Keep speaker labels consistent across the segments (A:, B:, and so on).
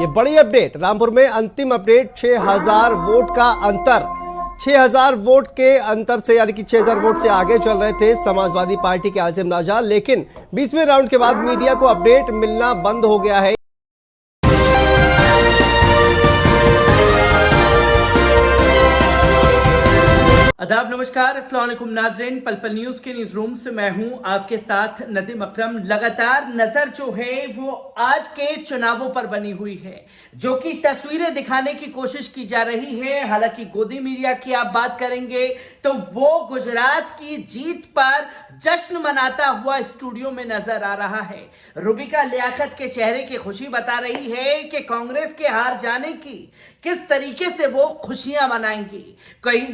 A: ये बड़ी अपडेट, रामपुर में अंतिम अपडेट, 6000 वोट का अंतर। 6000 वोट के अंतर से, यानी कि 6000 वोट से आगे चल रहे थे समाजवादी पार्टी के आसिम राजा, लेकिन 20वें राउंड के बाद मीडिया को अपडेट मिलना बंद हो गया है।
B: आदाब, नमस्कार, अस्सलाम वालेकुम नाज़रीन। पल पल न्यूज के न्यूज रूम से मैं हूं आपके साथ नदीम अकरम। लगातार नजर जो है वो आज के चुनावों पर बनी हुई है, जो कि तस्वीरें दिखाने की कोशिश की जा रही है। हालांकि गोदी मीडिया की आप बात करेंगे तो वो गुजरात की जीत पर जश्न मनाता हुआ स्टूडियो में नजर आ रहा है। रुबिका लियाकत के चेहरे की खुशी बता रही है कि कांग्रेस के हार जाने की किस तरीके से वो खुशियां मनाएंगी।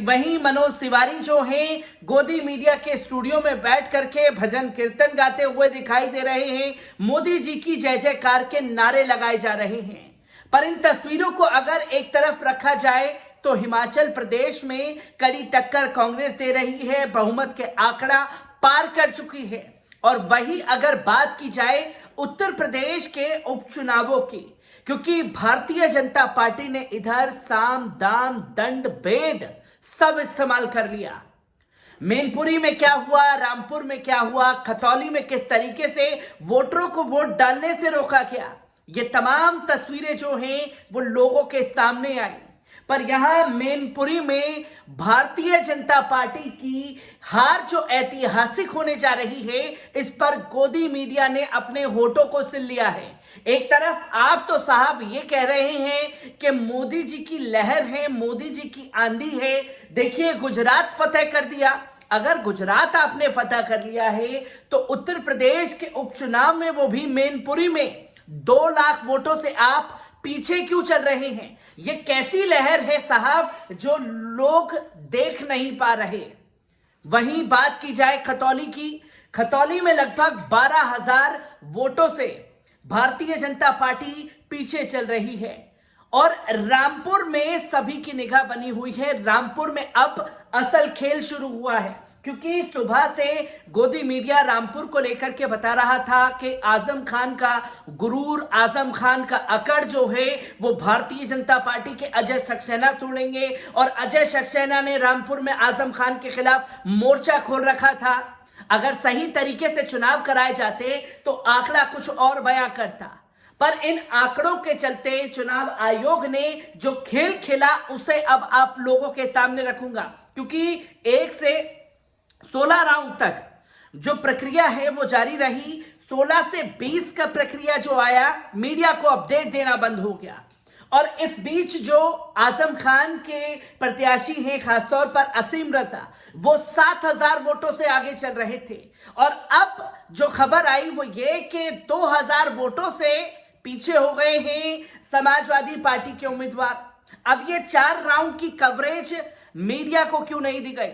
B: वहीं मनोज तिवारी जो हैं गोदी मीडिया के स्टूडियो में बैठ करके भजन कीर्तन गाते हुए दिखाई दे रहे हैं। मोदी जी की जय जयकार के नारे लगाए जा रहे हैं। पर इन तस्वीरों को अगर एक तरफ रखा जाए तो हिमाचल प्रदेश में कड़ी टक्कर कांग्रेस दे रही है, बहुमत के आंकड़ा पार कर चुकी है। और वही अगर बात की जाए उत्तर प्रदेश के उपचुनावों की, क्योंकि भारतीय जनता पार्टी ने इधर साम दाम दंड भेद सब इस्तेमाल कर लिया। मैनपुरी में क्या हुआ, रामपुर में क्या हुआ, खतौली में किस तरीके से वोटरों को वोट डालने से रोका गया, ये तमाम तस्वीरें जो हैं वो लोगों के सामने आई। पर यहां मैनपुरी में भारतीय जनता पार्टी की हार जो ऐतिहासिक होने जा रही है, इस पर गोदी मीडिया ने अपने होठों को सिल लिया है। एक तरफ आप तो साहब ये कह रहे हैं कि मोदी जी की लहर है, मोदी जी की आंधी है। देखिए, गुजरात फतेह कर दिया। अगर गुजरात आपने फतेह कर लिया है तो उत्तर प्रदेश के उपचुनाव में, वो भी मैनपुरी में, 2 लाख वोटों से आप पीछे क्यों चल रहे हैं? ये कैसी लहर है साहब जो लोग देख नहीं पा रहे। वहीं बात की जाए खतौली की, खतौली में लगभग 12,000 वोटों से भारतीय जनता पार्टी पीछे चल रही है। और रामपुर में सभी की निगाह बनी हुई है। रामपुर में अब असल खेल शुरू हुआ है, क्योंकि सुबह से गोदी मीडिया रामपुर को लेकर के बता रहा था कि आजम खान का गुरूर, आजम खान का अकड़ जो है वो भारतीय जनता पार्टी के अजय सक्सेना तोड़ेंगे। और अजय सक्सेना ने रामपुर में आजम खान के खिलाफ मोर्चा खोल रखा था। अगर सही तरीके से चुनाव कराए जाते तो आंकड़ा कुछ और बयां करता। पर इन आंकड़ों के चलते चुनाव आयोग ने जो खेल खेला उसे अब आप लोगों के सामने रखूंगा, क्योंकि 1 से 16 राउंड तक जो प्रक्रिया है वो जारी रही। 16 से 20 का प्रक्रिया जो आया, मीडिया को अपडेट देना बंद हो गया। और इस बीच जो आजम खान के प्रत्याशी हैं, खासतौर पर असीम रजा, वो 7,000 वोटों से आगे चल रहे थे। और अब जो खबर आई वो ये कि 2,000 वोटों से पीछे हो गए हैं समाजवादी पार्टी के उम्मीदवार। अब ये 4 राउंड की कवरेज मीडिया को क्यों नहीं दी गई?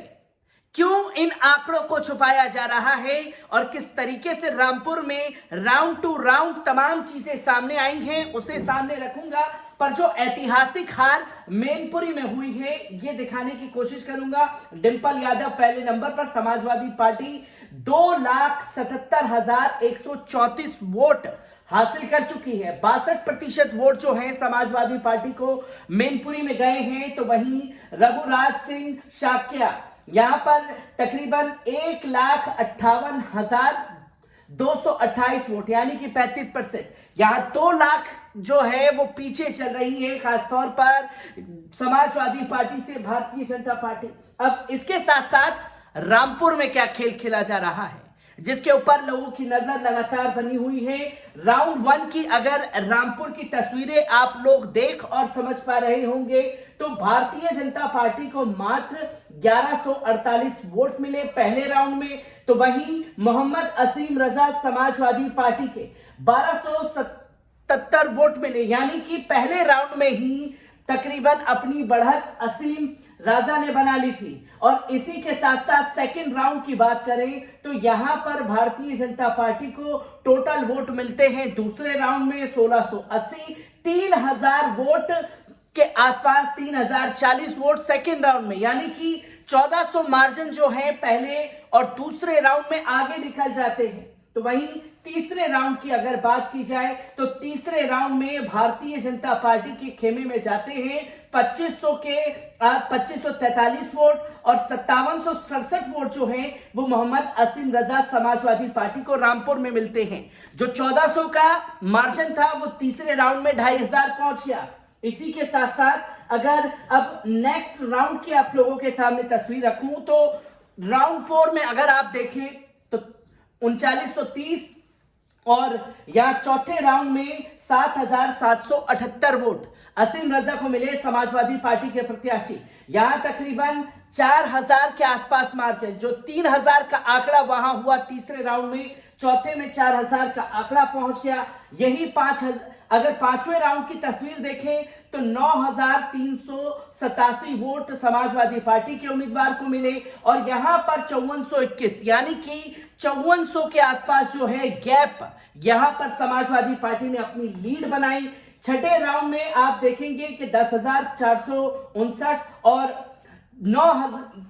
B: क्यों इन आंकड़ों को छुपाया जा रहा है? और किस तरीके से रामपुर में राउंड टू राउंड तमाम चीजें सामने आई हैं, उसे सामने रखूंगा। पर जो ऐतिहासिक हार मैनपुरी में हुई है ये दिखाने की कोशिश करूंगा। डिंपल यादव पहले नंबर पर, समाजवादी पार्टी 2,77,134 वोट हासिल कर चुकी है। 62% वोट जो है समाजवादी पार्टी को मैनपुरी में गए हैं। तो वहीं रघुराज सिंह शाक्या यहां पर तकरीबन 1,58,228 वोट, यानी कि 35%। यहां 2 लाख जो है वो पीछे चल रही है, खासतौर पर समाजवादी पार्टी से भारतीय जनता पार्टी। अब इसके साथ साथ रामपुर में क्या खेल खेला जा रहा है, जिसके ऊपर लोगों की नजर लगातार बनी हुई है। राउंड 1 की अगर रामपुर की तस्वीरें आप लोग देख और समझ पा रहे होंगे तो भारतीय जनता पार्टी को मात्र 1148 वोट मिले पहले राउंड में। तो वहीं मोहम्मद असीम रजा समाजवादी पार्टी के 1277 वोट मिले, यानी कि पहले राउंड में ही तकरीबन अपनी बढ़त असीम राजा ने बना ली थी। और इसी के साथ साथ सेकंड राउंड की बात करें तो यहां पर भारतीय जनता पार्टी को टोटल वोट मिलते हैं दूसरे राउंड में 1680, 3,000 वोट के आसपास, 3,040 वोट सेकंड राउंड में, यानी कि 1400 मार्जिन जो है पहले और दूसरे राउंड में आगे निकल जाते हैं। तो वहीं तीसरे राउंड की अगर बात की जाए तो तीसरे राउंड में भारतीय जनता पार्टी के खेमे में जाते हैं 2543 वोट और 5767 वोट जो हैं वो मोहम्मद असीम रजा समाजवादी पार्टी को रामपुर में मिलते हैं। जो 1400 का मार्जिन था वो तीसरे राउंड में 2500 पहुंच गया। इसी के साथ साथ अगर अब नेक्स्ट राउंड की आप लोगों के सामने तस्वीर रखूं तो राउंड 4 में अगर आप देखें तो 3930 और यहाँ चौथे राउंड में 7778 वोट असीम रजा को मिले समाजवादी पार्टी के प्रत्याशी। यहां तकरीबन 4000 के आसपास मार्जिन, जो 3000 का आंकड़ा वहां हुआ तीसरे राउंड में, चौथे में 4000 का आंकड़ा पहुंच गया। यही 5000 अगर पांचवें राउंड की तस्वीर देखें तो 9387 वोट समाजवादी पार्टी के उम्मीदवार को मिले और यहां पर 5421 यानी कि 5400 के आसपास जो है गैप, यहां पर समाजवादी पार्टी ने अपनी लीड बनाई। छठे राउंड में आप देखेंगे कि 10,459 और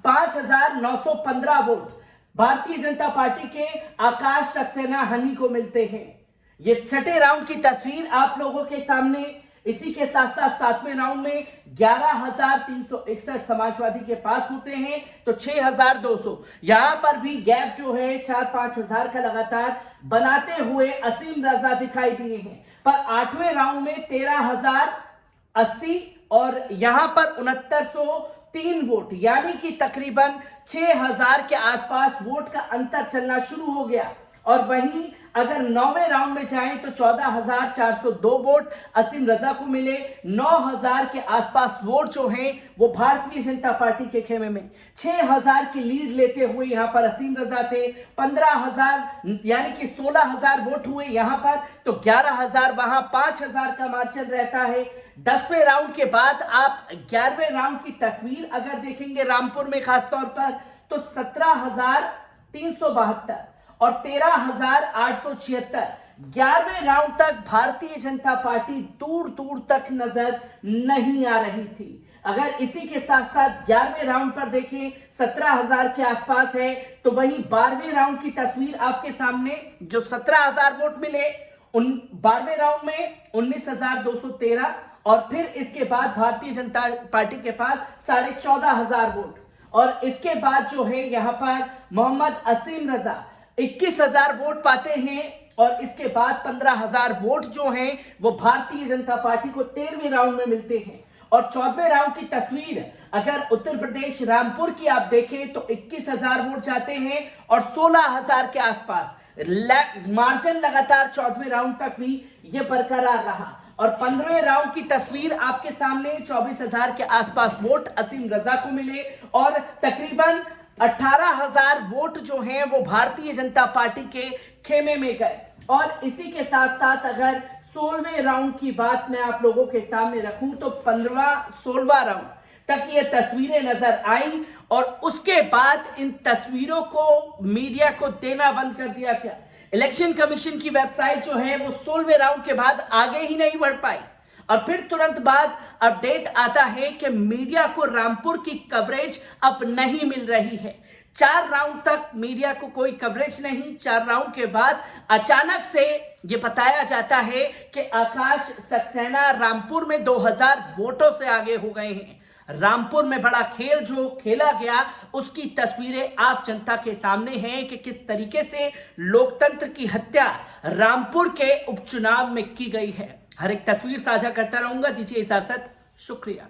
B: 5,915 वोट भारतीय जनता पार्टी के आकाश सक्सेना हनी को मिलते हैं। ये छठे राउंड की तस्वीर आप लोगों के सामने। इसी के साथ साथ सातवें राउंड में 11,361 समाजवादी के पास होते हैं तो 6,200। यहां पर भी गैप जो है 4-5 हजार का लगातार बनाते हुए असीम रजा दिखाई दिए हैं। पर आठवें राउंड में 13,080 और यहां पर 6903 वोट यानी कि तकरीबन 6,000 के आसपास वोट का अंतर चलना शुरू हो गया। और वहीं अगर 9वें राउंड में जाएं तो 14,402 वोट असीम रजा को मिले। 9,000 के आसपास वोट जो हैं वो भारतीय जनता पार्टी के खेमे में। 6,000 की लीड लेते हुए यहां पर असीम रजा थे। 15,000 यानी कि 16,000 वोट हुए यहां पर तो 11,000 वहां, 5,000 का मार्जिन रहता है। 10वें राउंड के बाद आप 11वें राउंड की तस्वीर अगर देखेंगे रामपुर में खासतौर पर तो 17,372 और 13,876। 11वें राउंड तक भारतीय जनता पार्टी दूर दूर तक नजर नहीं आ रही थी। अगर इसी के साथ साथ 11वें राउंड पर देखें 17,000 के आसपास है तो वहीं 12वें राउंड की तस्वीर आपके सामने, जो 17,000 वोट मिले 12वें राउंड में 19,213 और फिर इसके बाद भारतीय जनता पार्टी के पास 14,500 वोट और इसके बाद जो है यहां पर मोहम्मद असीम रजा 21,000 वोट पाते हैं और इसके बाद 15,000 वोट जो हैं वो भारतीय जनता पार्टी को 13वें राउंड में मिलते हैं। और 14वें राउंड की तस्वीर अगर उत्तर प्रदेश रामपुर की आप देखें तो 21,000 वोट जाते हैं और 16,000 के आसपास मार्जिन लगातार 14वें राउंड तक भी ये बरकरार रहा। और 15वें राउंड की तस्वीर आपके सामने 24,000 के आसपास वोट असीम रजा को मिले और तकरीबन 18,000 वोट जो हैं वो भारतीय जनता पार्टी के खेमे में गए। और इसी के साथ साथ अगर 16वें राउंड की बात मैं आप लोगों के सामने रखूं तो 15वां-16वां राउंड तक ये तस्वीरें नजर आई और उसके बाद इन तस्वीरों को मीडिया को देना बंद कर दिया गया। इलेक्शन कमीशन की वेबसाइट जो है वो 16वें राउंड के बाद आगे ही नहीं बढ़ पाई और फिर तुरंत बाद अपडेट आता है कि मीडिया को रामपुर की कवरेज अब नहीं मिल रही है। 4 राउंड तक मीडिया को कोई कवरेज नहीं। 4 राउंड के बाद अचानक से ये बताया जाता है कि आकाश सक्सेना रामपुर में 2000 वोटों से आगे हो गए हैं। रामपुर में बड़ा खेल जो खेला गया उसकी तस्वीरें आप जनता के सामने हैं कि किस तरीके से लोकतंत्र की हत्या रामपुर के उपचुनाव में की गई है। हर एक तस्वीर साझा करता रहूंगा। दीजिए इजाजत, शुक्रिया।